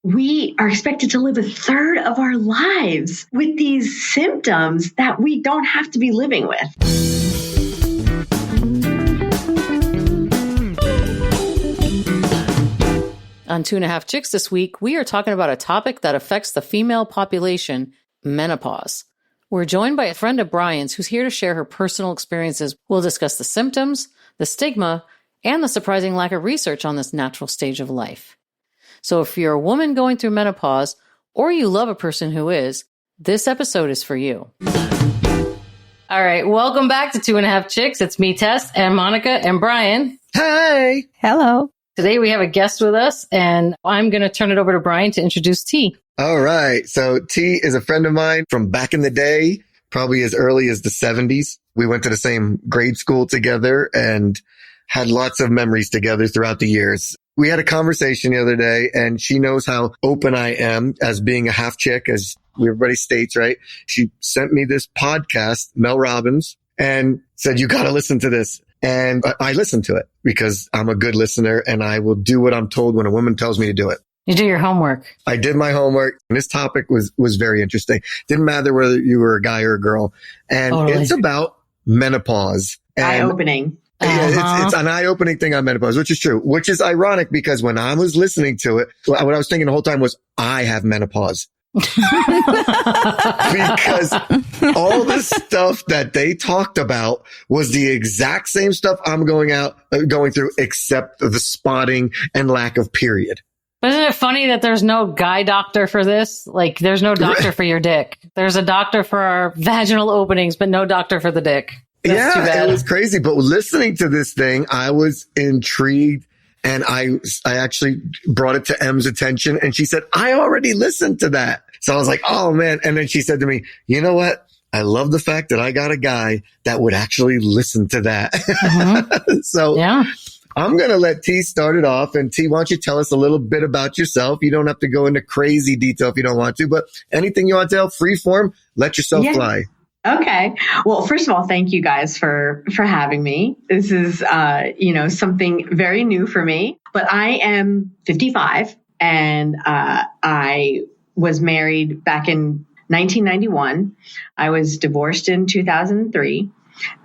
we are expected to live a third of our lives with these symptoms that we don't have to be living with. On 2.5 Chicks this week, we are talking about a topic that affects the female population, menopause. We're joined by a friend of Brian's who's here to share her personal experiences. We'll discuss the symptoms, the stigma, and the surprising lack of research on this natural stage of life. So if you're a woman going through menopause, or you love a person who is, this episode is for you. All right, welcome back to 2.5 Chicks. It's me, Tess, and Monica, and Brian. Hi. Hello. Today we have a guest with us, and I'm going to turn it over to Brian to introduce T. All right. So T is a friend of mine from back in the day, probably as early as the 70s. We went to the same grade school together and had lots of memories together throughout the years. We had a conversation the other day, and she knows how open I am as being a half chick, as everybody states, right? She sent me this podcast, Mel Robbins, and said, you got to listen to this. And I listened to it because I'm a good listener and I will do what I'm told when a woman tells me to do it. You do your homework. I did my homework, and this topic was very interesting. Didn't matter whether you were a guy or a girl. And Totally. It's about menopause. And Eye-opening. It's an eye-opening thing on menopause, which is true, which is ironic because when I was listening to it, what I was thinking the whole time was, I have menopause. Because all the stuff that they talked about was the exact same stuff I'm going through, except the spotting and lack of period. But isn't it funny that there's no guy doctor for this? Like, there's no doctor for your dick. There's a doctor for our vaginal openings, but no doctor for the dick. That's too bad. It was crazy. But listening to this thing, I was intrigued. And I actually brought it to M's attention, and she said, I already listened to that. So I was like, oh man. And then she said to me, you know what? I love the fact that I got a guy that would actually listen to that. Mm-hmm. So yeah. I'm going to let T start it off. And T, why don't you tell us a little bit about yourself? You don't have to go into crazy detail if you don't want to, but anything you want to tell, free form, let yourself fly. Okay. Well, first of all, thank you guys for having me. This is, something very new for me, but I am 55 and, I was married back in 1991. I was divorced in 2003.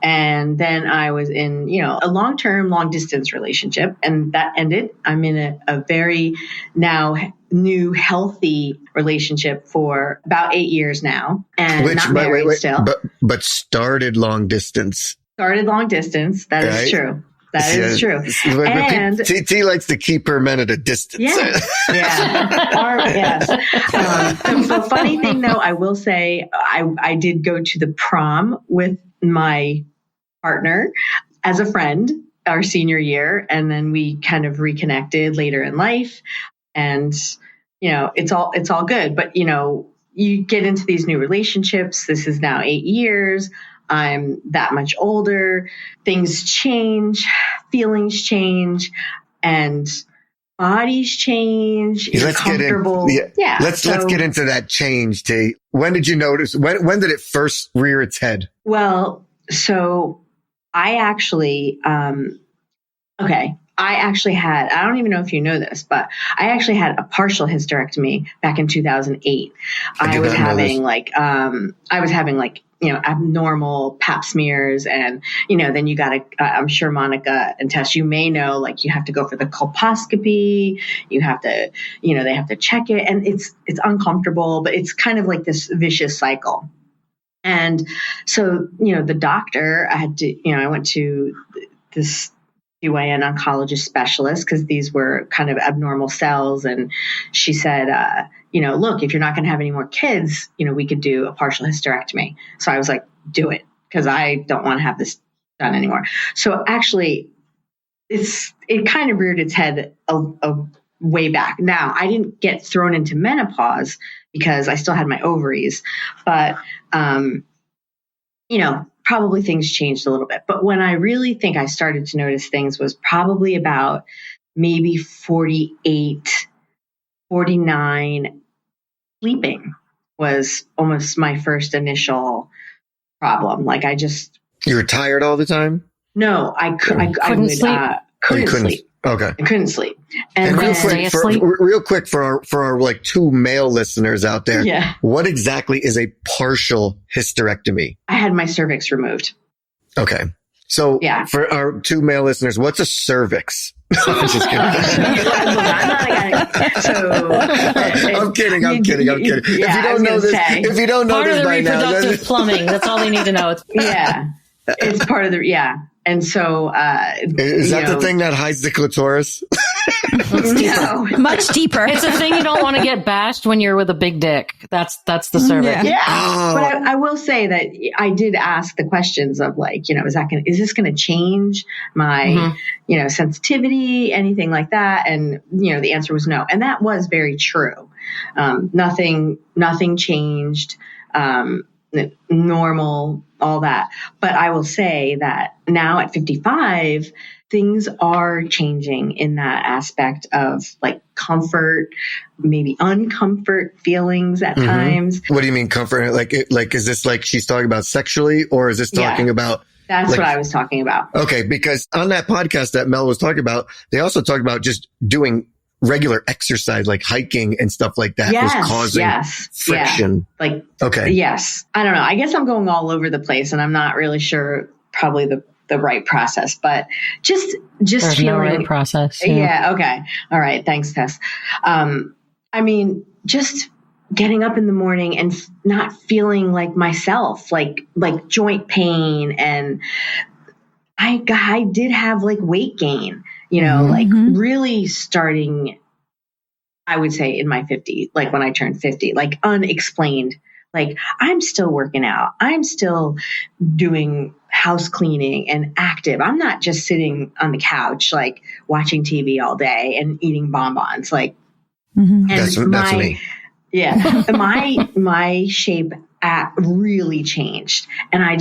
And then I was in, a long-term, long-distance relationship, and that ended. I'm in a very now new, healthy relationship for about 8 years now, and not married still. But started long distance. Started long distance. That right? is true. That is true. And T likes to keep her men at a distance. Yeah. Yes. The funny thing, though, I will say, I did go to the prom with my partner as a friend our senior year, and then we kind of reconnected later in life, and it's all good. But you get into these new relationships. This is now 8 years. I'm that much older. Things change, feelings change, and bodies change. Let's get into that change, T. When did you notice? When did it first rear its head? Well, so I actually, I don't even know if you know this, but I actually had a partial hysterectomy back in 2008. I was having abnormal pap smears, and, then you got to, I'm sure Monica and Tess, you may know, like, you have to go for the colposcopy, you have to, they have to check it, and it's uncomfortable, but it's kind of like this vicious cycle. And so, the doctor, I went to this GYN oncologist specialist because these were kind of abnormal cells. And she said, look, if you're not going to have any more kids, we could do a partial hysterectomy. So I was like, do it, because I don't want to have this done anymore. So actually, it kind of reared its head a way back. Now, I didn't get thrown into menopause because I still had my ovaries, but, probably things changed a little bit. But when I really think I started to notice things was probably about maybe 48, 49. Sleeping was almost my first initial problem. Like, you were tired all the time? No, I couldn't sleep. Couldn't sleep. Okay. I couldn't sleep. And then, real quick for our like 2 male listeners out there, what exactly is a partial hysterectomy? I had my cervix removed. Okay. So for our 2 male listeners, what's a cervix? I'm just kidding. I'm kidding. Yeah, if you don't know this by now, reproductive plumbing. That's all they need to know. It's part of the And so, is that the thing that hides the clitoris? No, much deeper. It's a thing you don't want to get bashed when you're with a big dick. That's the cervix. Yeah. Oh. But I will say that I did ask the questions of like, is this going to change my, sensitivity, anything like that? And, the answer was no. And that was very true. Nothing changed. Normal, all that. But I will say that now at 55, things are changing in that aspect of like comfort, maybe uncomfort feelings at times. What do you mean comfort? Like is this like she's talking about sexually, or is this talking about? That's what I was talking about. Okay. Because on that podcast that Mel was talking about, they also talked about just doing regular exercise, like hiking and stuff like that, was causing friction. Yeah. Yes. I don't know. I guess I'm going all over the place and I'm not really sure probably the right process, but just There's feeling no right process. Yeah. Okay. All right. Thanks, Tess. Just getting up in the morning and not feeling like myself, like joint pain. And I did have like weight gain, like really starting, I would say in my 50s, like when I turned 50, like unexplained, like I'm still working out. I'm still doing house cleaning and active. I'm not just sitting on the couch, like watching TV all day and eating bonbons. Like, and that's me. Yeah. my shape really changed. And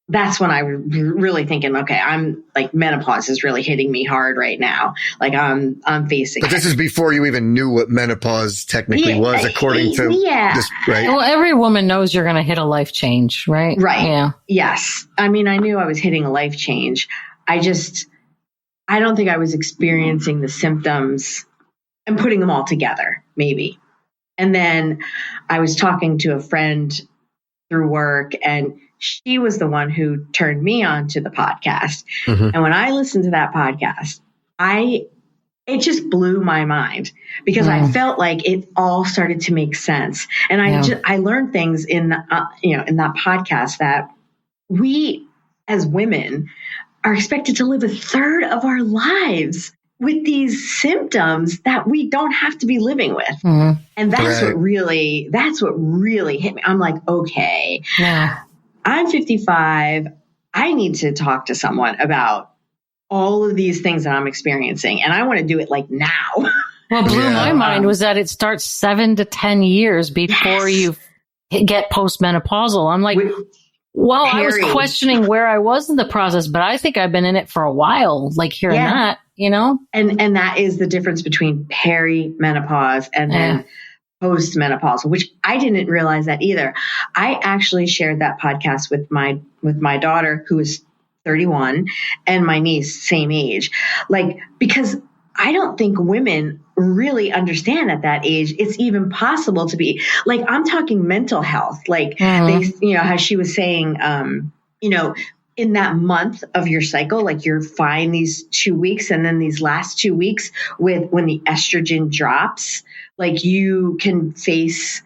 that's when I was really thinking, okay, I'm like menopause is really hitting me hard right now. Like I'm facing. But this is before you even knew what menopause technically was, according to this, right? Well, every woman knows you're going to hit a life change, right? Right. Yeah. Yes. I mean, I knew I was hitting a life change. I don't think I was experiencing the symptoms and putting them all together, maybe. And then I was talking to a friend through work, and she was the one who turned me on to the podcast. And when I listened to that podcast, it just blew my mind because I felt like it all started to make sense. And I learned things in that podcast that we as women are expected to live a third of our lives with these symptoms that we don't have to be living with. And that's what really hit me. I'm like, okay, I'm 55. I need to talk to someone about all of these things that I'm experiencing. And I want to do it like now. What blew my mind was that it starts 7 to 10 years before you get postmenopausal. I'm like, I was questioning where I was in the process, but I think I've been in it for a while, like hearing that, And that is the difference between perimenopause and then postmenopausal, which I didn't realize that either. I actually shared that podcast with my daughter, who is 31, and my niece, same age, because I don't think women really understand at that age it's even possible to be like, I'm talking mental health, like they, how she was saying, in that month of your cycle, like you're fine these 2 weeks, and then these last 2 weeks when the estrogen drops, like you can face,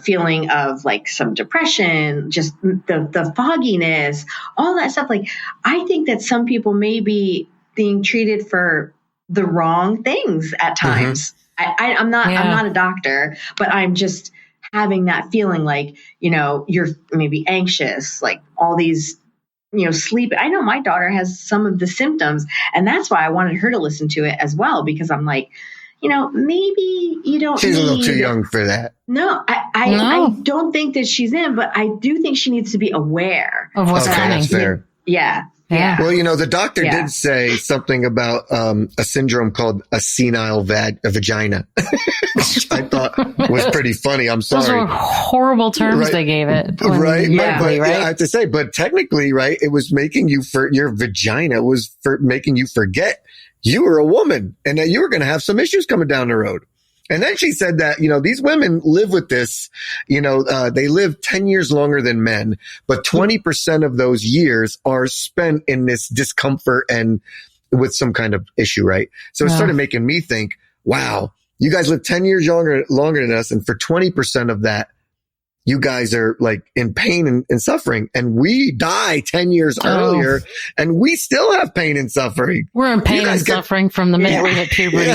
feeling of like some depression, just the fogginess, all that stuff. Like, I think that some people may be being treated for the wrong things at times. I'm not a doctor, but I'm just having that feeling like, you're maybe anxious, like all these, sleep. I know my daughter has some of the symptoms, and that's why I wanted her to listen to it as well, because I'm like, maybe you don't. She's a little too young for that. No, I don't think that she's in, but I do think she needs to be aware of what's coming. That's fair. Yeah. Well, the doctor did say something about a syndrome called a senile vagina, which I thought was pretty funny. I'm sorry. Those are horrible terms they gave it. Right? But I have to say, but technically, right, it was making your vagina was making you forget you were a woman and that you were going to have some issues coming down the road. And then she said that, these women live with this, they live 10 years longer than men, but 20% of those years are spent in this discomfort and with some kind of issue, right? So it started making me think, wow, you guys live 10 years longer than us. And for 20% of that, you guys are like in pain and suffering, and we die 10 years earlier and we still have pain and suffering. We're in pain and suffering from the minute we hit puberty.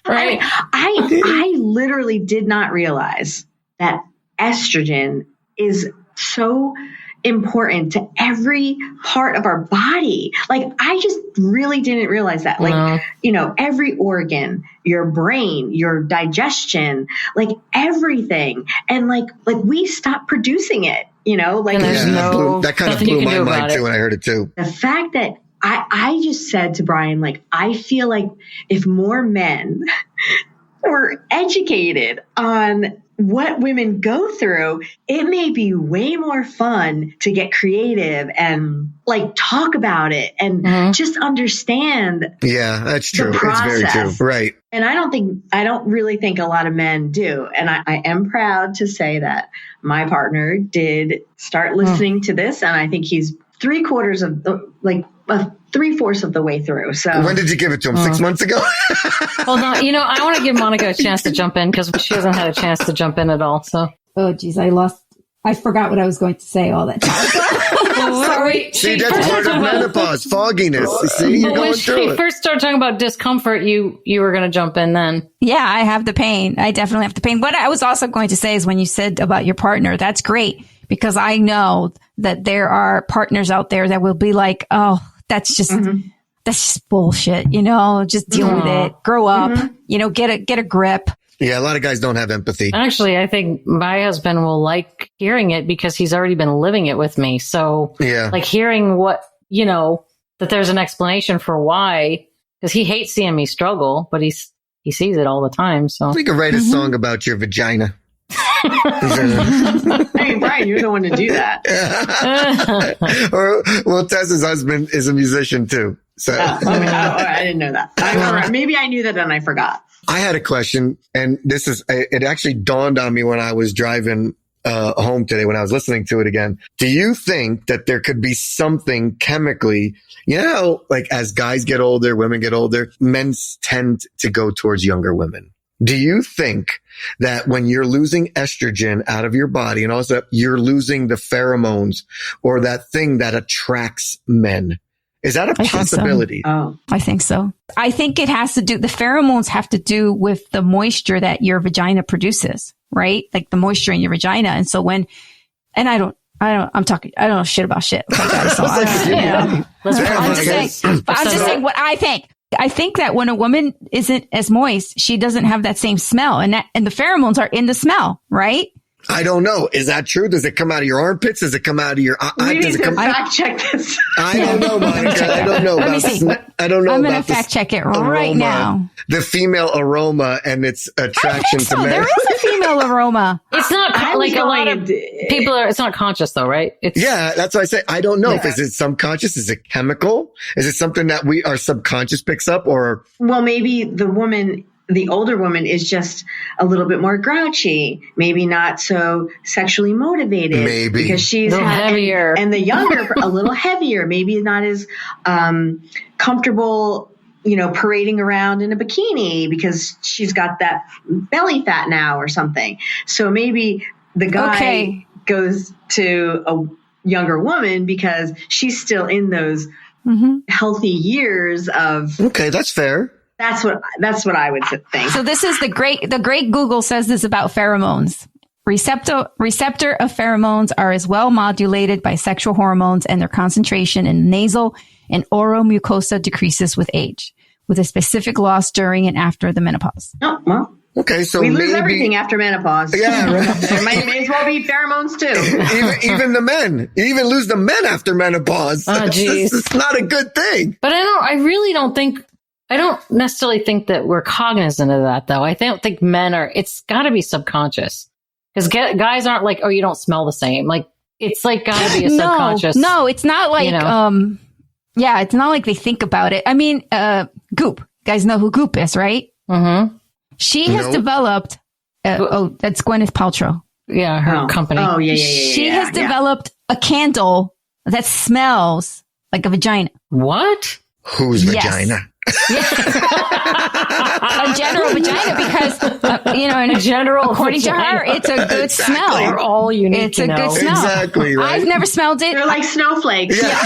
Right. I literally did not realize that estrogen is so important to every part of our body. Like, I just really didn't realize that. Like, every organ, your brain, your digestion, like everything. And like we stopped producing it, that kind of blew my mind too when I heard it too. The fact that I just said to Brian, like, I feel like if more men were educated on what women go through, it may be way more fun to get creative and like talk about it and just understand. Yeah, that's true. It's very true. Right. And I don't really think a lot of men do. And I am proud to say that my partner did start listening to this. And I think he's 3/4 of the, 3/4 of the way through. So when did you give it to him? 6 months ago? Hold on. I want to give Monica a chance to jump in because she hasn't had a chance to jump in at all. So, oh geez, I forgot what I was going to say all that time. Sorry. See, that's part of menopause, fogginess. See, you're going through it. When she first started talking about discomfort, you were going to jump in then. Yeah, I have the pain. I definitely have the pain. What I was also going to say is when you said about your partner, that's great because I know that there are partners out there that will be like, oh, that's just bullshit. Just deal with it. Grow up. Get a grip. Yeah, a lot of guys don't have empathy. Actually, I think my husband will like hearing it because he's already been living it with me. So, like hearing what, that there's an explanation for why, because he hates seeing me struggle, but he sees it all the time. So we could write a song about your vagina. Hey, Brian, you're the one to do that. Well, Tessa's husband is a musician too. So I didn't know that. Maybe I knew that and I forgot. I had a question, and it actually dawned on me when I was driving home today when I was listening to it again. Do you think that there could be something chemically, like as guys get older, women get older, men tend to go towards younger women? Do you think that when you're losing estrogen out of your body and also you're losing the pheromones or that thing that attracts men? Is that a possibility? So. I think so. I think the pheromones have to do with the moisture that your vagina produces, right? Like the moisture in your vagina. And so I don't know shit about shit. Okay, guys, so I'm just saying what I think. I think that when a woman isn't as moist, she doesn't have that same smell, and the pheromones are in the smell, right? I don't know. Is that true? Does it come out of your armpits? Does it come out of your eyes? We need to fact check this. I don't know, Monica. I don't know. Let me see. I'm going to fact check it right now. The female aroma and its attraction to men. There is a female aroma. It's not it's not conscious though, right? Yeah, that's why I say I don't know. Is it subconscious? Is it chemical? Is it something that our subconscious picks up? Or well, maybe the older woman is just a little bit more grouchy, maybe not so sexually motivated. Maybe. Because she's heavier. And the younger, a little heavier, maybe not as comfortable, parading around in a bikini because she's got that belly fat now or something. So maybe the guy goes to a younger woman because she's still in those healthy years of. Okay, that's fair. That's what I would think. So this is the great Google says this about pheromones. Receptor of pheromones are as well modulated by sexual hormones, and their concentration in nasal and oral mucosa decreases with age, with a specific loss during and after the menopause. Oh, well. Okay, so we lose everything after menopause. Yeah, right. There may as well be pheromones too. even the men, you even lose the men after menopause. Oh, geez. It's not a good thing. But I don't necessarily think that we're cognizant of that, though. I don't think men are. It's got to be subconscious because guys aren't like, oh, you don't smell the same. Like it's like got to be a subconscious. No, it's not like Yeah, it's not like they think about it. I mean, Goop. You guys know who Goop is, right? Mm-hmm. She has developed. That's Gwyneth Paltrow. Yeah, her company. Oh, yeah. She has developed a candle that smells like a vagina. What? Whose vagina? A general vagina, because in a general, according to her, it's a good smell. They're all unique. It's a good smell. Exactly. Right? I've never smelled it. They're like snowflakes. Yeah.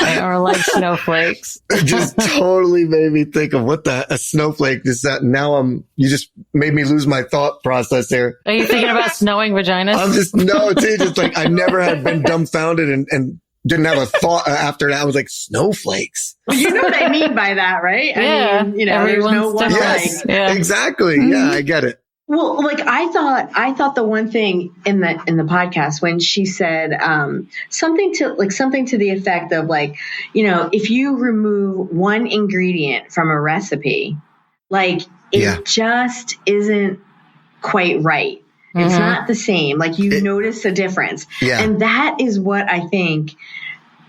They are like snowflakes. It just totally made me think of a snowflake is that. Now you just made me lose my thought process there. Are you thinking about snowing vaginas? I'm just like I never had been dumbfounded and didn't have a thought after that. I was like, snowflakes. Well, you know what I mean by that, right? Yeah. I mean, there's no one Yes, Yeah. exactly. Mm-hmm. Yeah, I get it. Well, like I thought the one thing in the podcast when she said something to the effect of like, if you remove one ingredient from a recipe, like it just isn't quite right. It's not the same. Like you notice a difference. Yeah. And that is what I think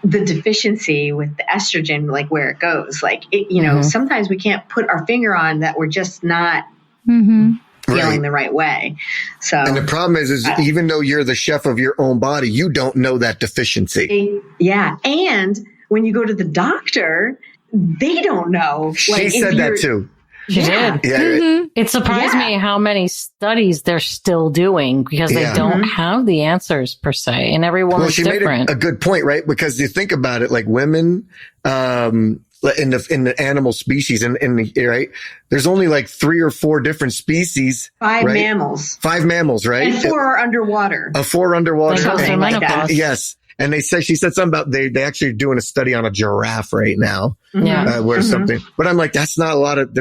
the deficiency with the estrogen, like where it goes, like it, sometimes we can't put our finger on that. We're just not feeling the right way. So, and the problem is even though you're the chef of your own body, you don't know that deficiency. Yeah. And when you go to the doctor, they don't know. She said that too. She did. Yeah. Right. It surprised me how many studies they're still doing because they don't have the answers per se, and everyone is different. Made a good point, right? Because you think about it, like women, in the animal species, right? There's only like 3 or 4 different species. 5 mammals. 5 mammals, right? And 4 are underwater. 4 underwater. Something like that. Yes. And she said something about they actually are doing a study on a giraffe right now. Yeah. Where something, but I'm like, there's not a lot of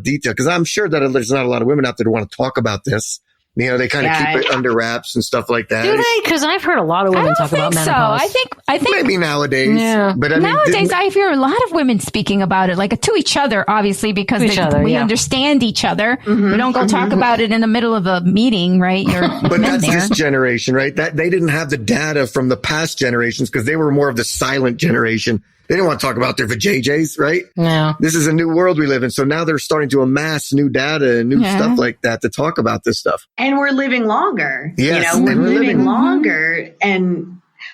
detail, because I'm sure that there's not a lot of women out there who want to talk about this. They kind of keep it under wraps and stuff like that. Do they? Because I've heard a lot of women talk about menopause. I think maybe nowadays. Yeah. But I mean, nowadays I hear a lot of women speaking about it, like to each other, obviously, because we understand each other. We don't go talk about it in the middle of a meeting, right? But that's this generation, right? That they didn't have the data from the past generations because they were more of the silent generation. They didn't want to talk about their vajayjays, right? No. This is a new world we live in. So now they're starting to amass new data and new stuff like that to talk about this stuff. And we're living longer. Yes. We're living longer.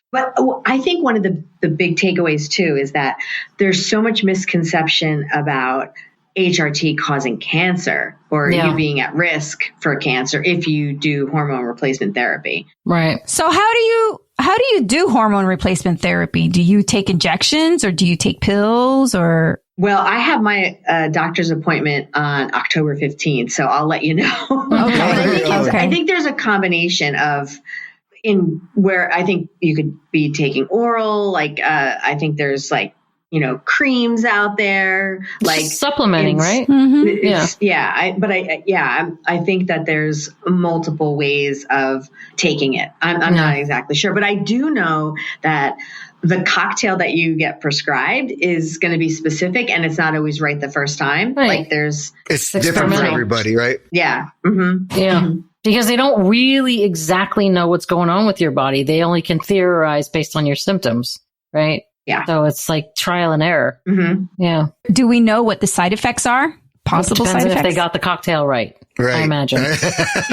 But I think one of the big takeaways too is that there's so much misconception about H.R.T causing cancer or you being at risk for cancer if you do hormone replacement therapy. Right. So how do you do hormone replacement therapy? Do you take injections or do you take pills or? Well, I have my doctor's appointment on October 15th, so I'll let you know. Okay. I think there's a combination of where I think you could be taking oral, like I think there's like, creams out there, like supplementing, right? I think that there's multiple ways of taking it. I'm not exactly sure, but I do know that the cocktail that you get prescribed is going to be specific, and it's not always right the first time. Right. Like it's different for everybody, right? Yeah. Mm-hmm. Yeah. Mm-hmm. Because they don't really exactly know what's going on with your body. They only can theorize based on your symptoms, right? Yeah. So it's like trial and error. Mm-hmm. Yeah. Do we know what the side effects are? Possible side effects? If they got the cocktail right. I imagine.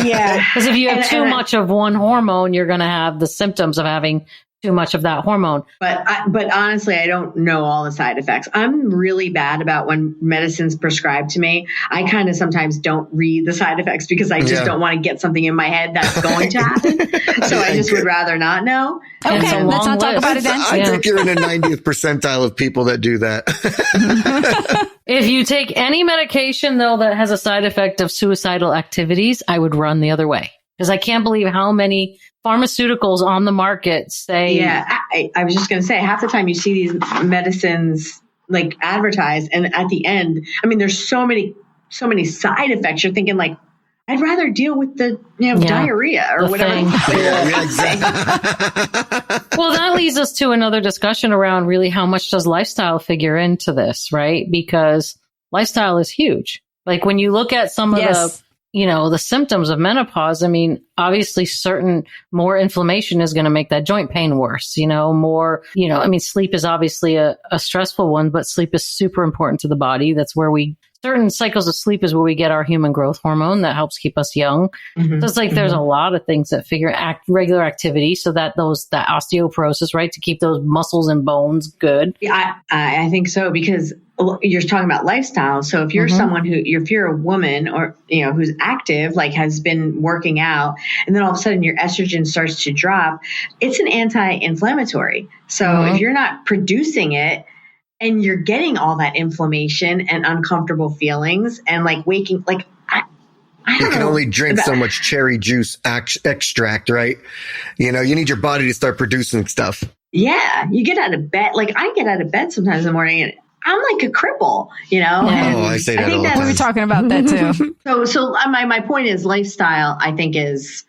Yeah. Because if you have too much of one hormone, you're going to have the symptoms of having too much of that hormone. But honestly, I don't know all the side effects. I'm really bad about when medicine's prescribed to me. I kind of sometimes don't read the side effects because I just don't want to get something in my head that's going to happen. So I just would rather not know. Okay, let's not talk about it then. I think you're in the 90th percentile of people that do that. If you take any medication, though, that has a side effect of suicidal activities, I would run the other way. Because I can't believe how many pharmaceuticals on the market say. Yeah, I was just going to say, half the time you see these medicines like advertised, and at the end, I mean, there's so many side effects. You're thinking like, I'd rather deal with the diarrhea or whatever. Yeah, exactly. Well, that leads us to another discussion around really how much does lifestyle figure into this, right? Because lifestyle is huge. Like when you look at some of the the symptoms of menopause, I mean, obviously more inflammation is going to make that joint pain worse, more, I mean, sleep is obviously a stressful one, but sleep is super important to the body. That's where certain cycles of sleep is where we get our human growth hormone that helps keep us young. So it's like there's a lot of things that regular activity so that that osteoporosis, right, to keep those muscles and bones good. Yeah, I think so, because you're talking about lifestyle. So if you're someone if you're a woman or, who's active, like has been working out, and then all of a sudden your estrogen starts to drop, it's an anti-inflammatory. So if you're not producing it, and you're getting all that inflammation and uncomfortable feelings and like waking, like, I you can only drink so much cherry juice extract, right? You need your body to start producing stuff. Yeah. You get out of bed. Like I get out of bed sometimes in the morning and I'm like a cripple, Yeah. Oh, I say that all the time. We were talking about that too. So my point is lifestyle, I think, is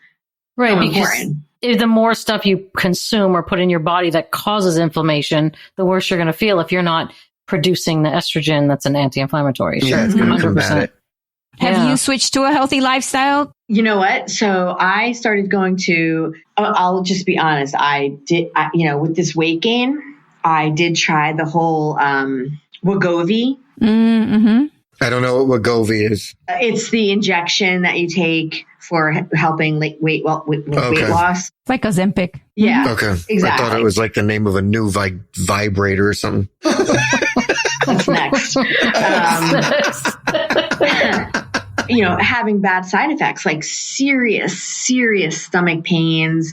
right, so because important. If the more stuff you consume or put in your body that causes inflammation, the worse you're going to feel if you're not producing the estrogen that's an anti-inflammatory. Yeah, it's going to combat it. Have you switched to a healthy lifestyle? You know what? So I started going to, I'll just be honest. I did, with this weight gain, I did try the whole Wegovy. I don't know what Wegovy is. It's the injection that you take for helping weight loss. It's like Ozempic. Yeah. Okay. Exactly. I thought it was like the name of a new vibrator or something. What's next? Having bad side effects like serious stomach pains,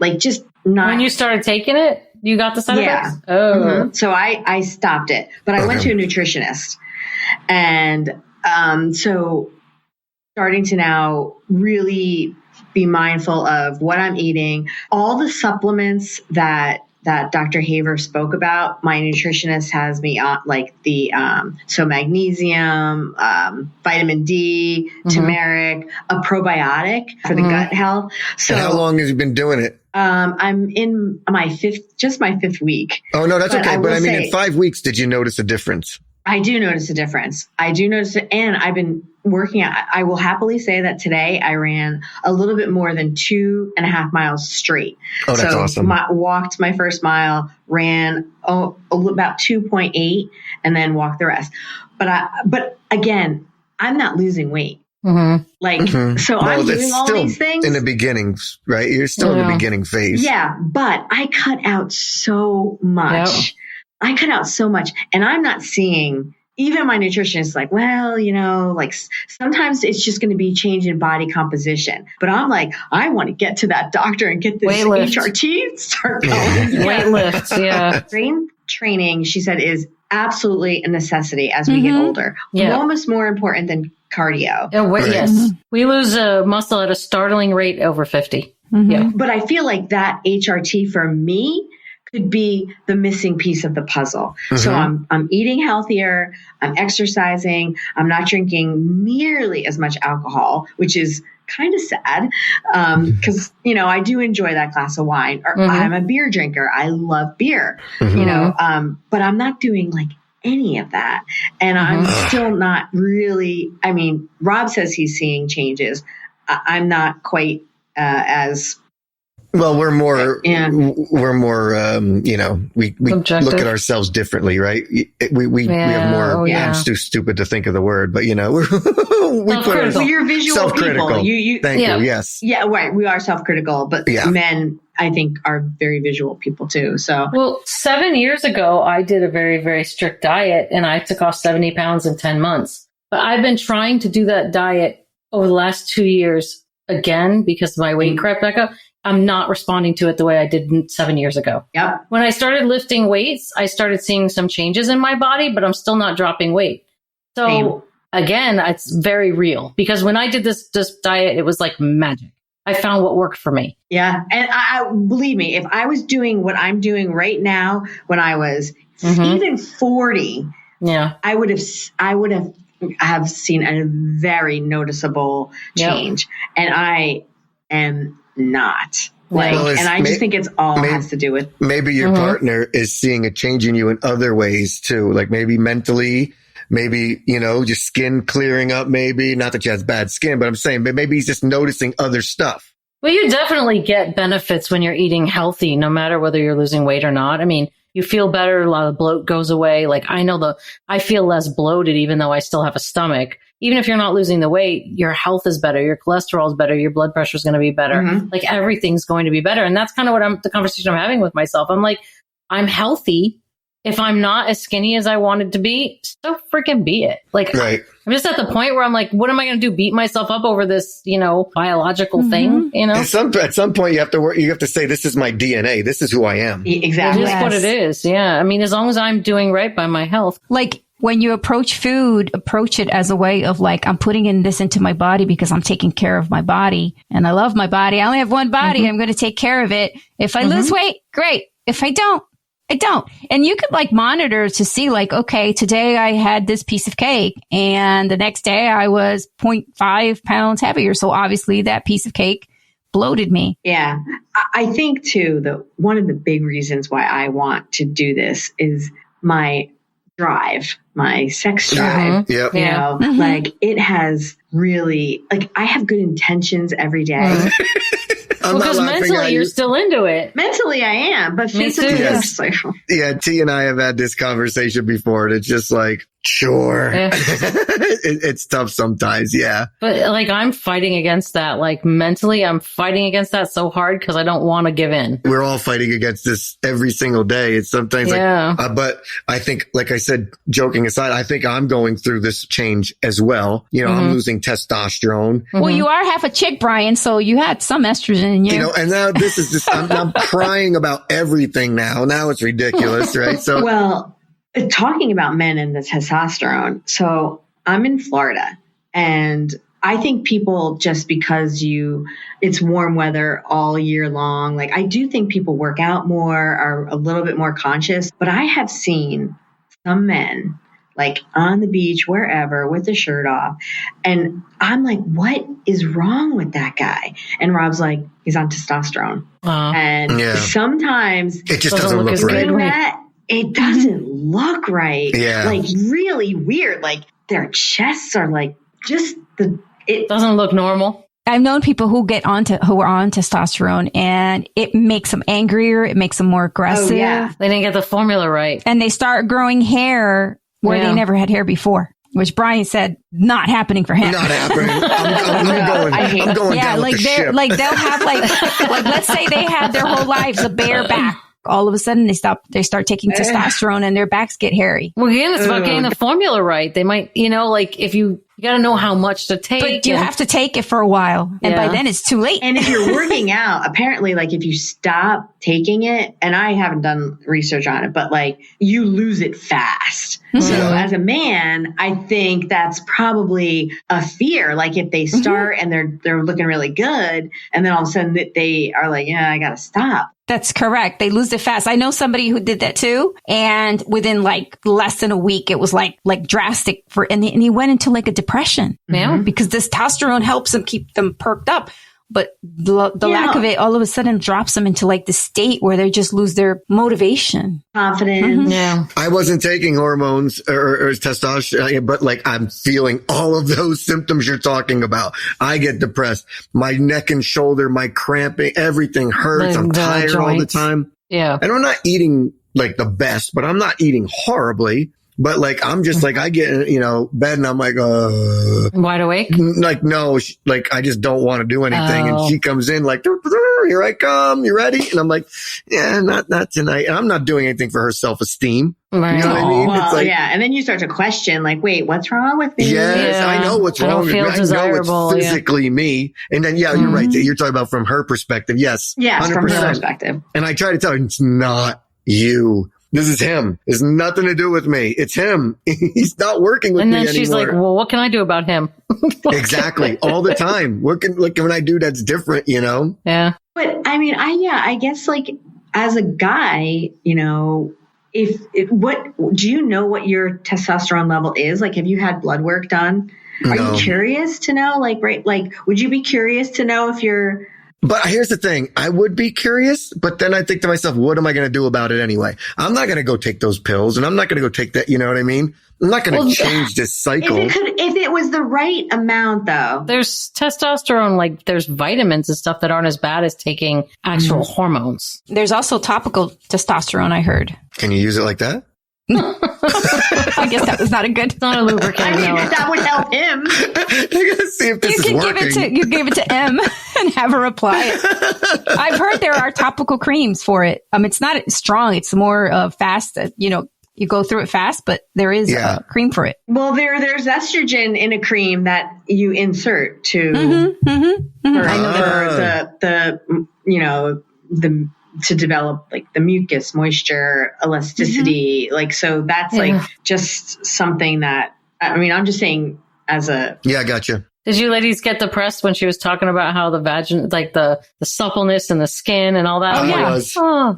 like just not. When you started taking it, you got the side effects? Oh. So I stopped it, but I went to a nutritionist, and so starting to now really be mindful of what I'm eating, all the supplements that Dr. Haver spoke about. My nutritionist has me on like so magnesium, vitamin D, turmeric, a probiotic for the gut health. So and how long have you been doing it? I'm in my fifth week. Oh, no, that's okay. But I mean, in 5 weeks, did you notice a difference? I do notice a difference. I do notice it. And I've been working out. I will happily say that today I ran a little bit more than 2.5 miles straight. Oh, that's awesome. Walked my first mile, ran about 2.8 and then walked the rest. But again, I'm not losing weight. So I'm doing all these things in the beginning, right? You're still in the beginning phase. Yeah. But I cut out so much. Yep. I cut out so much, and I'm not seeing, even my nutritionist is like, well, like sometimes it's just going to be change in body composition. But I'm like, I want to get to that doctor and get this H.R.T. start going. Weight lifts, yeah. Brain training, she said, is absolutely a necessity as we get older. Yeah. Almost more important than cardio. Yes. We lose muscle at a startling rate over 50. Yeah. But I feel like that H.R.T. for me could be the missing piece of the puzzle. So I'm eating healthier, I'm exercising, I'm not drinking nearly as much alcohol, which is kind of sad. Cause I do enjoy that glass of wine, or I'm a beer drinker. I love beer, but I'm not doing like any of that. And I'm still not really, I mean, Rob says he's seeing changes. I'm not quite, as well, we're more, we look at ourselves differently, right? We have more, I'm too stupid to think of the word, but we're, you're visual people. Thank you. Yes. Yeah. Right. We are self-critical, but men, I think, are very visual people too. So, well, 7 years ago, I did a very, very strict diet and I took off 70 pounds in 10 months, but I've been trying to do that diet over the last 2 years again, because my weight crept back up. I'm not responding to it the way I did 7 years ago. Yep. When I started lifting weights, I started seeing some changes in my body, but I'm still not dropping weight. So again, it's very real, because when I did this diet, it was like magic. I found what worked for me. Yeah. And I believe me, if I was doing what I'm doing right now, when I was even 40, I would have seen a very noticeable change. And I am not. And I just think it's all has to do with maybe your partner is seeing a change in you in other ways too, like maybe mentally, maybe, your skin clearing up, maybe not that you have bad skin, but I'm saying maybe he's just noticing other stuff. Well, you definitely get benefits when you're eating healthy, no matter whether you're losing weight or not. I mean, you feel better. A lot of bloat goes away. Like I feel less bloated, even though I still have a stomach. Even if you're not losing the weight, your health is better. Your cholesterol is better. Your blood pressure is going to be better. Mm-hmm. Like everything's going to be better. And that's kind of the conversation I'm having with myself. I'm like, I'm healthy. If I'm not as skinny as I wanted to be, so freaking be it. Like, right. I'm just at the point where I'm like, what am I going to do? Beat myself up over this, biological thing, At some point you have to say, this is my DNA. This is who I am. Exactly. It is what it is. Yeah. I mean, as long as I'm doing right by my health. Like when you approach food, approach it as a way of like, I'm putting this into my body because I'm taking care of my body and I love my body. I only have one body. I'm going to take care of it. If I lose weight, great. If I don't. And you could like monitor to see like, okay, today I had this piece of cake and the next day I was 0.5 pounds heavier. So obviously that piece of cake bloated me. Yeah. I think too, that one of the big reasons why I want to do this is my drive, my sex drive. Yep. Like it has really, like I have good intentions every day. Because mentally you're still into it. Mentally I am, but physically yes. Yeah, T and I have had this conversation before and it's just like, sure. Yeah. It's tough sometimes, yeah. But like I'm fighting against that. Like mentally I'm fighting against that so hard because I don't want to give in. We're all fighting against this every single day. It's sometimes but I think, like I said, joking aside, I think I'm going through this change as well. I'm losing testosterone. Well, you are half a chick, Brian, so you had some estrogen in you. And now this is just, I'm crying about everything now. Now it's ridiculous, right? So, well, talking about men and the testosterone. So I'm in Florida and I think people, just because it's warm weather all year long, like I do think people work out more, are a little bit more conscious, but I have seen some men like on the beach, wherever, with the shirt off. And I'm like, what is wrong with that guy? And Rob's like, he's on testosterone. And sometimes it just doesn't look right. It doesn't look right. Yeah. Like really weird. Like their chests are like it doesn't look normal. I've known people who are on testosterone and it makes them angrier. It makes them more aggressive. Oh, yeah. They didn't get the formula right. And they start growing hair where they never had hair before, which Brian said not happening for him. Not happening. I'm going down with the ship. Like they'll have like let's say they had their whole lives a bare back. All of a sudden they start taking testosterone and their backs get hairy. Well, again, it's about getting the formula right. They might, like if you got to know how much to take. But you have to take it for a while. And by then it's too late. And if you're working out, apparently like if you stop taking it, and I haven't done research on it, but like you lose it fast. Mm-hmm. So as a man, I think that's probably a fear. Like if they start and they're looking really good and then all of a sudden they are like, I got to stop. That's correct. They lose it fast. I know somebody who did that too. And within like less than a week, it was like drastic and he went into like a depression. Yeah. Because testosterone helps them keep them perked up. But the lack of it all of a sudden drops them into like the state where they just lose their motivation. Confidence. Mm-hmm. Yeah. I wasn't taking hormones or testosterone, but like I'm feeling all of those symptoms you're talking about. I get depressed. My neck and shoulder, my cramping, everything hurts. I'm tired all the time. Yeah. And I'm not eating like the best, but I'm not eating horribly. But like, I'm just like, I get, bed and I'm like, wide awake? Like, no, like, I just don't want to do anything. And she comes in like, here I come. You ready? And I'm like, yeah, not tonight. And I'm not doing anything for her self-esteem. Right. You know what I mean? Well, it's like, and then you start to question like, wait, what's wrong with me? Yes, I know what's wrong with me. I know it's physically me. And then, you're right. You're talking about from her perspective. Yes. Yes, 100%. From her perspective. And I try to tell her, it's not you. This is him. It's nothing to do with me. It's him. He's not working with me anymore. And then she's like, well, what can I do about him? Exactly. All the time. What can I do that's different, Yeah. But I mean, I guess like as a guy, what do you know what your testosterone level is? Like, have you had blood work done? Are you curious to know? Like, right? Like, would you be curious to know if you're But here's the thing. I would be curious, but then I think to myself, what am I going to do about it anyway? I'm not going to go take those pills, and I'm not going to go take that. You know what I mean? I'm not going to change this cycle. If it was the right amount, though. There's testosterone, like there's vitamins and stuff that aren't as bad as taking actual hormones. There's also topical testosterone, I heard. Can you use it like that? I guess that was not a good. It's not a lubricant. No. That would help him. I gotta see if this is working. You give it to M and have her apply it. I've heard there are topical creams for it. It's not strong. It's more fast. You go through it fast, but there is a cream for it. Well, there's estrogen in a cream that you insert to to develop like the mucus, moisture, elasticity. Like, so that's like just something that, I mean, I'm just saying as a. Yeah, I got you. Did you ladies get depressed when she was talking about how the vagina, like the suppleness and the skin and all that? Oh, yeah. It's like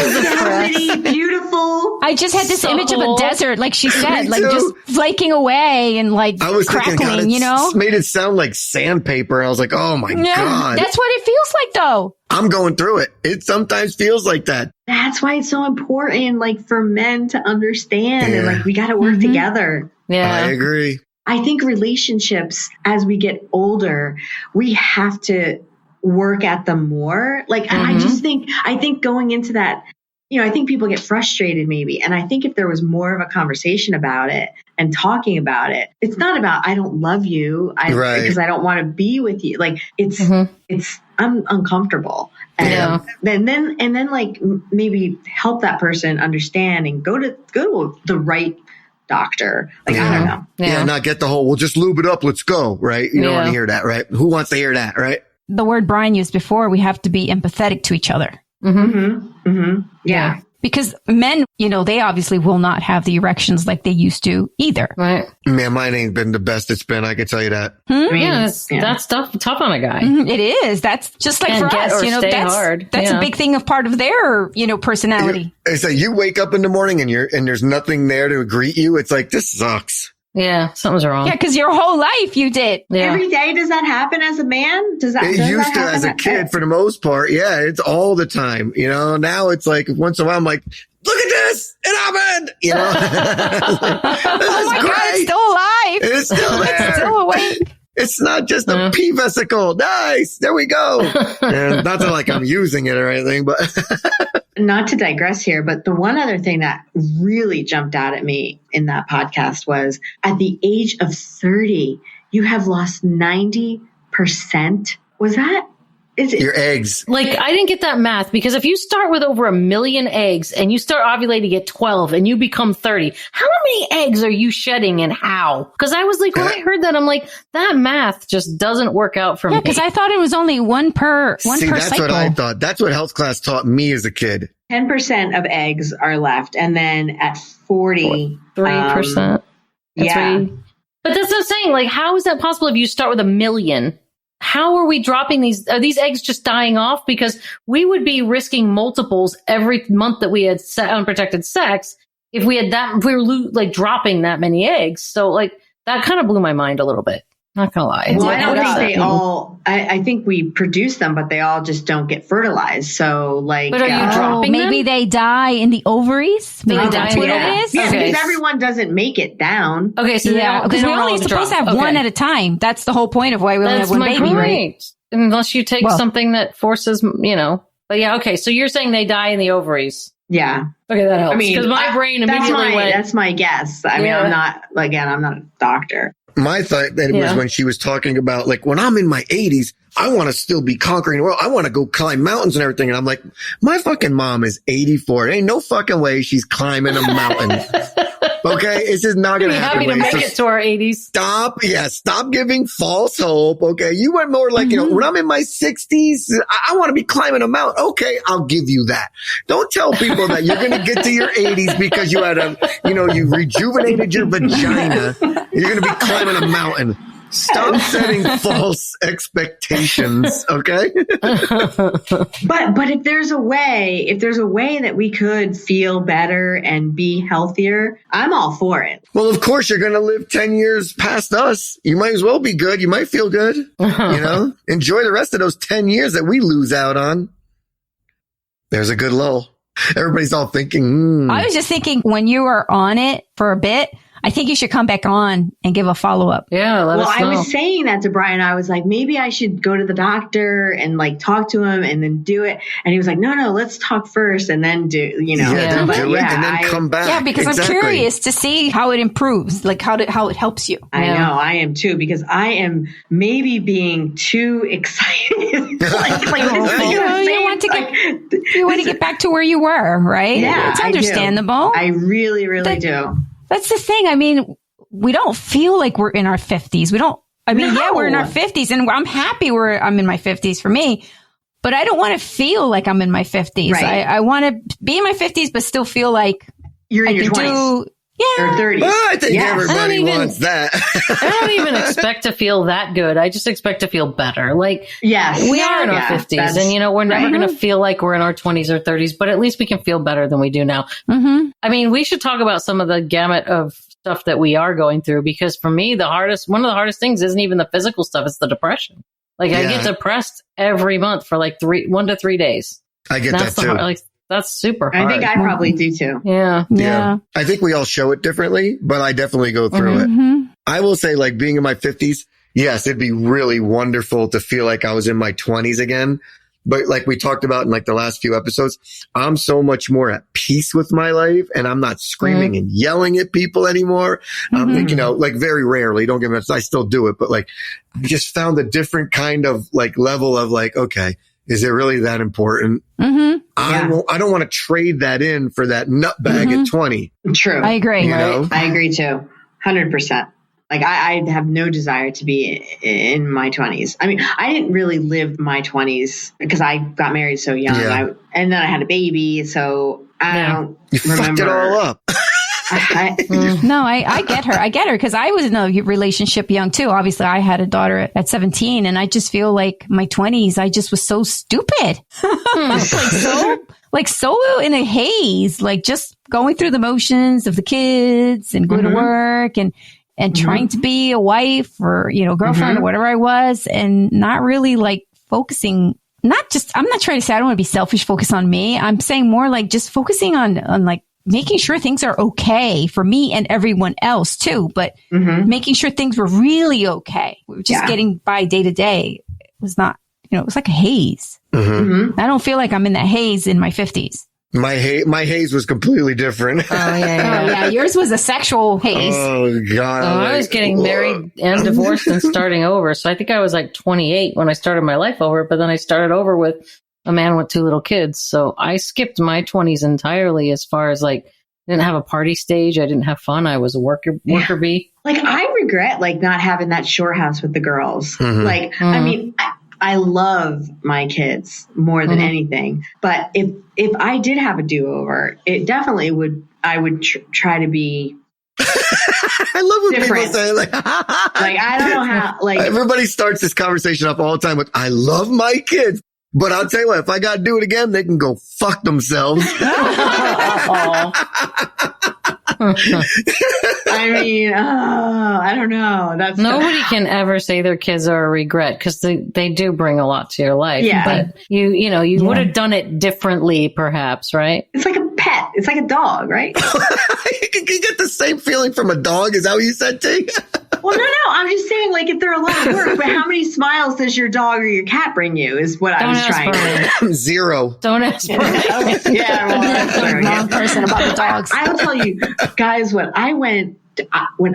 it's velvety, beautiful. I just had this image of a desert, like she said, like too. just flaking away and like I was crackling, thinking, God, made it sound like sandpaper. And I was like, oh my God. That's what it feels like though. I'm going through it. It sometimes feels like that. That's why it's so important, like for men to understand and like we got to work together. Yeah, I agree. I think relationships, as we get older, we have to work at them more. Like, I think going into that, I think people get frustrated maybe. And I think if there was more of a conversation about it and talking about it, it's not about, I don't love you because I don't want to be with you. Like I'm uncomfortable. And then like maybe help that person understand and go to the right doctor. Like, I don't know. Yeah, not get the whole, we'll just lube it up. Let's go. Right. You don't want to hear that. Right. Who wants to hear that? Right. The word Brian used before, we have to be empathetic to each other. Yeah. Because men, they obviously will not have the erections like they used to either. Right. Man, mine ain't been the best it's been. I can tell you that. I mean, that's tough on a guy. It is. That's just like for us, that's hard. That's a big thing of part of their, personality. It's like you wake up in the morning and there's nothing there to greet you. It's like, this sucks. Yeah, something's wrong. Yeah, because your whole life you did. Yeah. Every day, does that happen as a man? It used to as a kid for the most part. Yeah, it's all the time. Now it's like once in a while I'm like, look at this. It happened. Oh my God, it's still alive. It's still there. It's still awake. It's not just a pee vesicle. Nice. There we go. And not that like I'm using it or anything, but. Not to digress here, but the one other thing that really jumped out at me in that podcast was at the age of 30, you have lost 90%. Was that? Your eggs. Like, I didn't get that math because if you start with over 1 million eggs and you start ovulating at 12 and you become 30, how many eggs are you shedding and how? Because I was like, when I heard that, I'm like, that math just doesn't work out for me. Yeah, because I thought it was only one per cycle. That's what I thought. That's what health class taught me as a kid. 10% of eggs are left. And then at 40, 3%. Yeah. But that's what I'm saying. Like, how is that possible if you start with 1 million? How are we dropping these? Are these eggs just dying off? Because we would be risking multiples every month that we had unprotected sex if we were like dropping that many eggs. So like that kind of blew my mind a little bit. Not gonna lie. Well, I don't think they all. I think we produce them, but they all just don't get fertilized. So, like, but are you dropping them? Maybe they die in the ovaries. Maybe that's what it is. Yeah, because everyone doesn't make it down. Okay, so because we're only supposed to have one at a time. That's the whole point of why we only have one baby, right? Unless you take something that forces, But yeah, okay. So you're saying they die in the ovaries. Yeah. Okay, that helps. Because my brain immediately went. That's my guess. I mean, I'm not a doctor. My thought that it was when she was talking about like, when I'm in my 80s, I want to still be conquering the world. I want to go climb mountains and everything. And I'm like, my fucking mom is 84. There ain't no fucking way she's climbing a mountain. Okay. It's just not going to happen. Happy to make it to our 80s. Stop giving false hope. Okay. You went more like, when I'm in my 60s, I want to be climbing a mountain. Okay. I'll give you that. Don't tell people that you're going to get to your 80s because you had you rejuvenated your vagina. You're going to be climbing a mountain. Stop setting false expectations, okay? But if there's a way that we could feel better and be healthier, I'm all for it. Well, of course, you're going to live 10 years past us. You might as well be good. You might feel good. Enjoy the rest of those 10 years that we lose out on. There's a good lull. Everybody's all thinking, I was just thinking when you were on it for a bit, I think you should come back on and give a follow-up. Yeah, let us know. I was saying that to Brian. I was like, maybe I should go to the doctor and like talk to him and then do it. And he was like, no, let's talk first and then do, then do it and then come back. Yeah, because exactly. I'm curious to see how it improves, like how it helps you. I know, I am too, because I am maybe being too excited. You want to get back to where you were, right? Yeah, it's understandable. I really, really do. That's the thing. I mean, we don't feel like we're in our 50s. We're in our 50s and I'm happy I'm in my 50s for me, but I don't want to feel like I'm in my 50s. Right. I want to be in my 50s, but still feel like you're in your 20s. Or 30s. I think everybody wants that. I don't even expect to feel that good. I just expect to feel better. Like, we are in our 50s and, we're never going to feel like we're in our 20s or 30s, but at least we can feel better than we do now. Mm-hmm. I mean, we should talk about some of the gamut of stuff that we are going through, because for me, one of the hardest things isn't even the physical stuff. It's the depression. Like I get depressed every month for like 1 to 3 days. I get that too. That's super hard. I think I probably do too. Yeah. I think we all show it differently, but I definitely go through it. I will say, like, being in my 50s, yes, it'd be really wonderful to feel like I was in my 20s again. But like we talked about in like the last few episodes, I'm so much more at peace with my life and I'm not screaming and yelling at people anymore. I'm thinking, like very rarely, don't get me wrong, I still do it, but like I just found a different kind of like level of like, okay, is it really that important? I don't want to trade that in for that nutbag at 20. True. I agree. I agree too. 100%. Like I have no desire to be in my 20s. I mean, I didn't really live my 20s because I got married so young. And then I had a baby. So I don't remember. Fucked it all up. I get her. I get her because I was in a relationship young too. Obviously, I had a daughter at 17 and I just feel like my 20s, I just was so stupid. so in a haze, like just going through the motions of the kids and going to work and trying to be a wife or, girlfriend or whatever I was and not really like focusing. I'm not trying to say I don't want to be selfish, focus on me. I'm saying more like just focusing on like making sure things are okay for me and everyone else too, but making sure things were really okay. We were just getting by day to day. It was not, it was like a haze. I don't feel like I'm in that haze in my 50s. My haze was completely different. Yours was a sexual haze. Oh God. I was getting married and divorced and starting over. So I think I was like 28 when I started my life over, but then I started over with a man with 2 little kids. So I skipped my 20s entirely as far as like, I didn't have a party stage. I didn't have fun. I was a worker bee. Like I regret like not having that shore house with the girls. Like, I mean, I love my kids more than anything, but if I did have a do-over, it definitely I would try to be I love when different. people say like I don't know how, like everybody starts this conversation up all the time with, I love my kids. But I'll tell you what, if I got to do it again, they can go fuck themselves. I mean, I don't know. Nobody can ever say their kids are a regret because they do bring a lot to your life. Yeah. But you would have done it differently, perhaps, right? It's like a pet. It's like a dog, right? You get the same feeling from a dog. Is that what you said, T? Well, no. I'm just saying, like, if they're a lot of work, but how many smiles does your dog or your cat bring you is what I was trying to. 0. Don't ask for me. Yeah, well, that's the wrong person about the dogs. I'll tell you, guys, when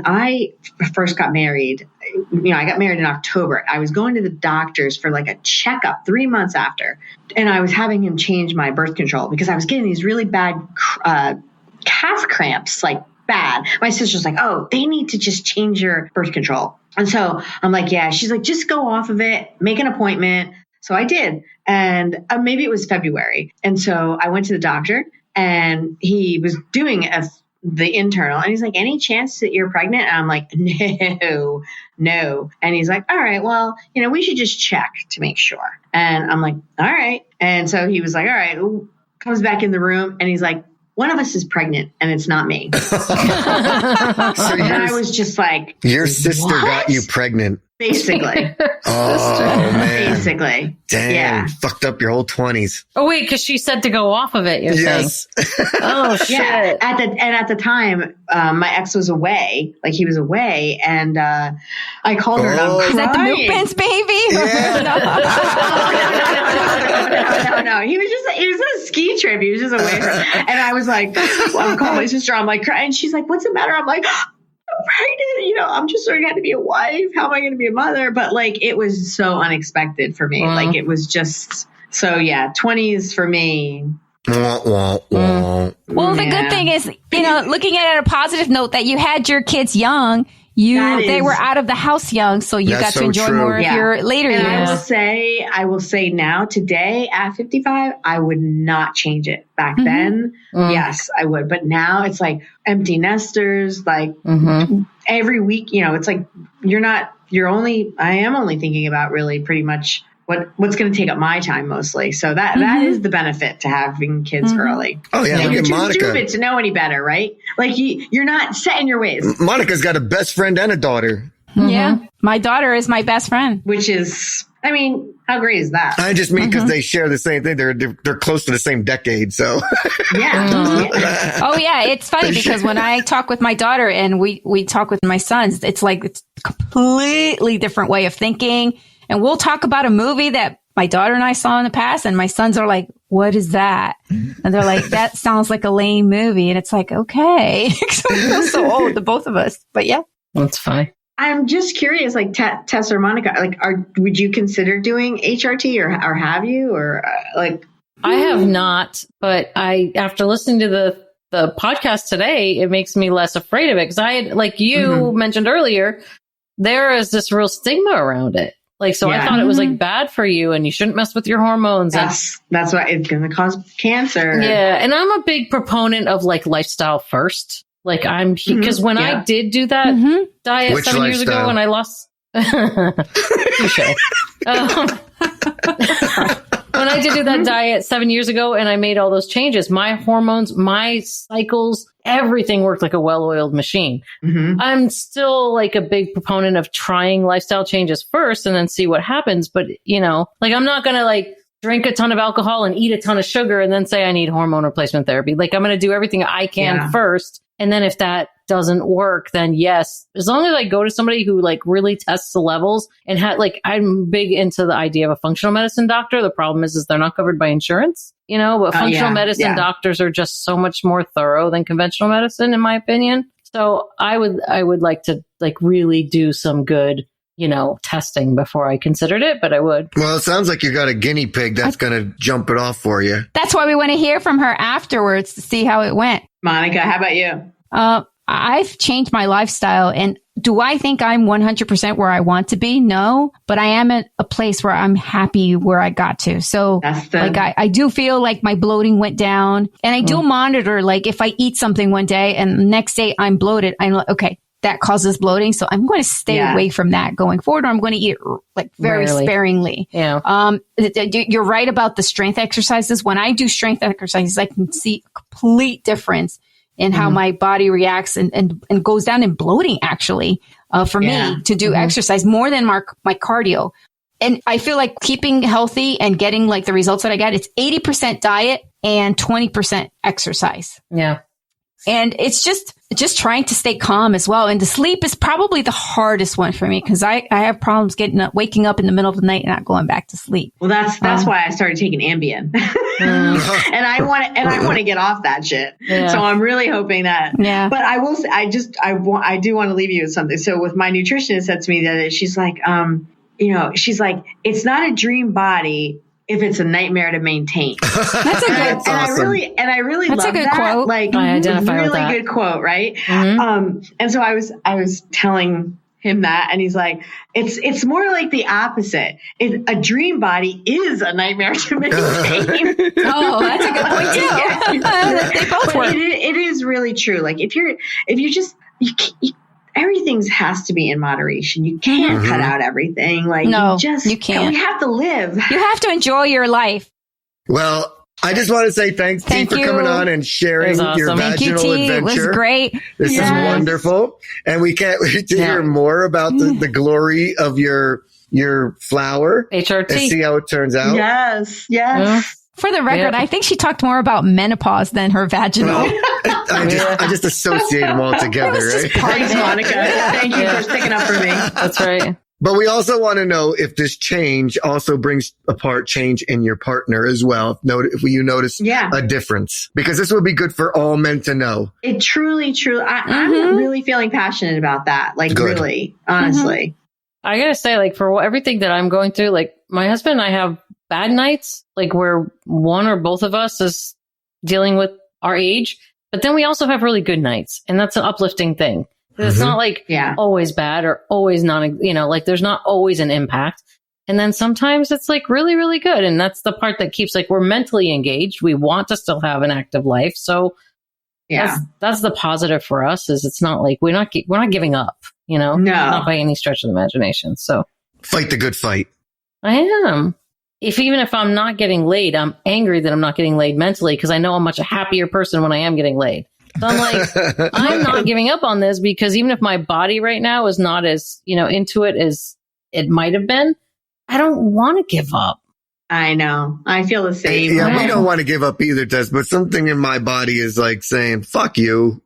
I first got married, I got married in October. I was going to the doctors for like a checkup 3 months after, and I was having him change my birth control because I was getting these really bad calf cramps, like bad. My sister's like, oh, they need to just change your birth control. And so I'm like, yeah. She's like, just go off of it, make an appointment. So I did. And maybe it was February. And so I went to the doctor and he was doing the internal, and he's like, any chance that you're pregnant? And I'm like, no. And he's like, all right, well, we should just check to make sure. And I'm like, all right. And so he was like, all right, comes back in the room and he's like, one of us is pregnant and it's not me. And I was just like, your sister got you pregnant. Basically. Oh, man. Basically. Damn. Yeah. Fucked up your whole 20s. Oh, wait, because she said to go off of it, you're saying? Oh, shit. Yeah. At the time, my ex was away. Like, he was away. And I called her and I'm crying. Is that the Milkman's baby? Yeah. No. He was on a ski trip. He was just away from And I was like, I'm calling my sister. I'm like, crying. And she's like, what's the matter? I'm like, I'm pregnant. I'm just learning how to be a wife. How am I going to be a mother? But like, it was so unexpected for me. Like, it was just, so yeah, 20s for me. Well, the good thing is, looking at it on a positive note, that you had your kids young. They were out of the house young, so you got to enjoy more of your later years. I will say now, today at 55, I would not change it. Back then, yes, I would. But now it's like empty nesters, like every week, it's like I am only thinking about really pretty much what's going to take up my time mostly. So that is the benefit to having kids early. Oh yeah, look you're at too Monica. stupid to know any better, right? Like you're not set in your ways. Monica's got a best friend and a daughter. Yeah, my daughter is my best friend. Which is, how great is that? I just mean because they share the same thing. They're close to the same decade, so yeah. Oh yeah, it's funny because when I talk with my daughter and we talk with my sons, it's like it's a completely different way of thinking. And we'll talk about a movie that my daughter and I saw in the past, and my sons are like, what is that? And they're like, that sounds like a lame movie. And it's like, okay. So we feel so old, the both of us. But yeah. That's fine. I'm just curious, like Tess or Monica, like, would you consider doing HRT or have you? Or like. I have not, but after listening to the podcast today, it makes me less afraid of it. Because I had, like you mentioned earlier, there is this real stigma around it. Like, so I thought it was like bad for you and you shouldn't mess with your hormones. That's why it's going to cause cancer. Yeah. And I'm a big proponent of like lifestyle first. Like because when I did do that diet Which 7 years ago when I lost, when I did do that diet 7 years ago and I made all those changes, my hormones, my cycles, everything worked like a well-oiled machine. I'm still like a big proponent of trying lifestyle changes first and then see what happens. But, like I'm not going to like drink a ton of alcohol and eat a ton of sugar and then say I need hormone replacement therapy. Like I'm going to do everything I can first. And then if that doesn't work, then yes, as long as I go to somebody who like really tests the levels and I'm big into the idea of a functional medicine doctor. The problem is they're not covered by insurance, but functional medicine doctors are just so much more thorough than conventional medicine, in my opinion. So I would like to like really do some good, testing before I considered it, but I would. Well, it sounds like you got a guinea pig that's going to jump it off for you. That's why we want to hear from her afterwards to see how it went. Monica, how about you? I've changed my lifestyle, and do I think I'm 100% where I want to be? No, but I am at a place where I'm happy where I got to. So I do feel like my bloating went down, and I do monitor, like if I eat something one day and the next day I'm bloated, I'm like, okay, that causes bloating. So I'm going to stay away from that going forward, or I'm going to eat like very sparingly. Yeah. You're right about the strength exercises. When I do strength exercises, I can see a complete difference in how my body reacts and goes down in bloating, actually, for me to do exercise more than my cardio. And I feel like keeping healthy and getting like the results that I got, it's 80% diet and 20% exercise. Yeah. And it's just trying to stay calm as well. And the sleep is probably the hardest one for me because I have problems waking up in the middle of the night and not going back to sleep. Well, that's why I started taking Ambien, and I want to get off that shit. Yeah. So I'm really hoping that. Yeah. But I will say, I do want to leave you with something. So with my nutritionist said to me that she's like, she's like, it's not a dream body if it's a nightmare to maintain. That's a good awesome. And I really that's love a good that. Quote. Like, I identify with that. Really good quote, right? And so I was telling him that, and he's like, it's more like the opposite. A dream body is a nightmare to maintain. Oh, that's a good point too. Yeah. They both work. It is really true. Like if you just everything has to be in moderation. You can't cut out everything. Like you can't. We have to live. You have to enjoy your life. Well, I just want to say thanks, T, for coming on and sharing your vaginal adventure. It was great. This is wonderful. And we can't wait to hear more about the glory of your flower. H.R.T. And see how it turns out. Yes. For the record, I think she talked more about menopause than her vaginal. I just associate them all together, right? Thanks, Monica. Thank you for sticking up for me. That's right. But we also want to know if this change also brings apart change in your partner as well. If you notice a difference, because this would be good for all men to know. It truly. I'm really feeling passionate about that. Like really, honestly. I gotta say, like for everything that I'm going through, like my husband and I have bad nights, like where one or both of us is dealing with our age, but then we also have really good nights, and that's an uplifting thing. It's not like always bad or always not, like there's not always an impact. And then sometimes it's like really, really good. And that's the part that keeps like, we're mentally engaged. We want to still have an active life. So that's the positive for us is it's not like we're not giving up, not by any stretch of the imagination. So fight the good fight. I am. Even if I'm not getting laid, I'm angry that I'm not getting laid mentally because I know I'm much a happier person when I am getting laid. So I'm like, I'm not giving up on this because even if my body right now is not as, into it as it might have been, I don't want to give up. I know. I feel the same. Yeah, we don't want to give up either, Tess, but something in my body is like saying, fuck you.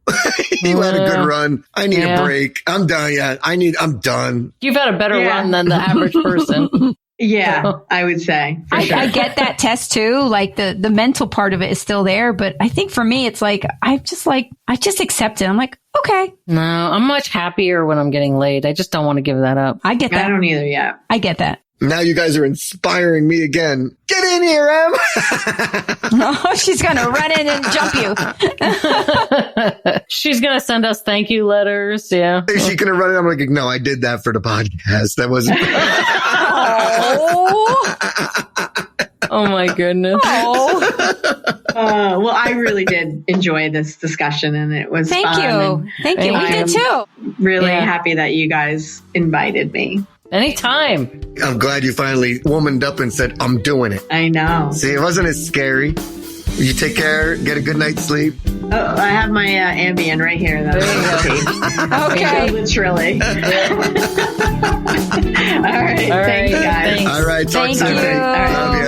You had a good run. I need a break. I'm done. Yeah, I'm done. You've had a better run than the average person. Yeah, I would say. I get that test too. Like the mental part of it is still there. But I think for me, it's like, I just accept it. I'm like, okay. No, I'm much happier when I'm getting laid. I just don't want to give that up. I get that. I don't either yet. I get that. Now you guys are inspiring me again. Get in here, Em. Oh, she's going to run in and jump you. She's going to send us thank you letters. Yeah. Is she going to run in? I'm like, no, I did that for the podcast. That wasn't. Oh my goodness. Well, I really did enjoy this discussion and it was fun. Thank you. We did too. Really happy that you guys invited me. Anytime. I'm glad you finally womaned up and said, I'm doing it. I know. See, it wasn't as scary. You take care, get a good night's sleep. Oh, I have my Ambien right here. Okay. Literally. All right. Thanks, guys. All right. Talk soon. Thank you. Love you.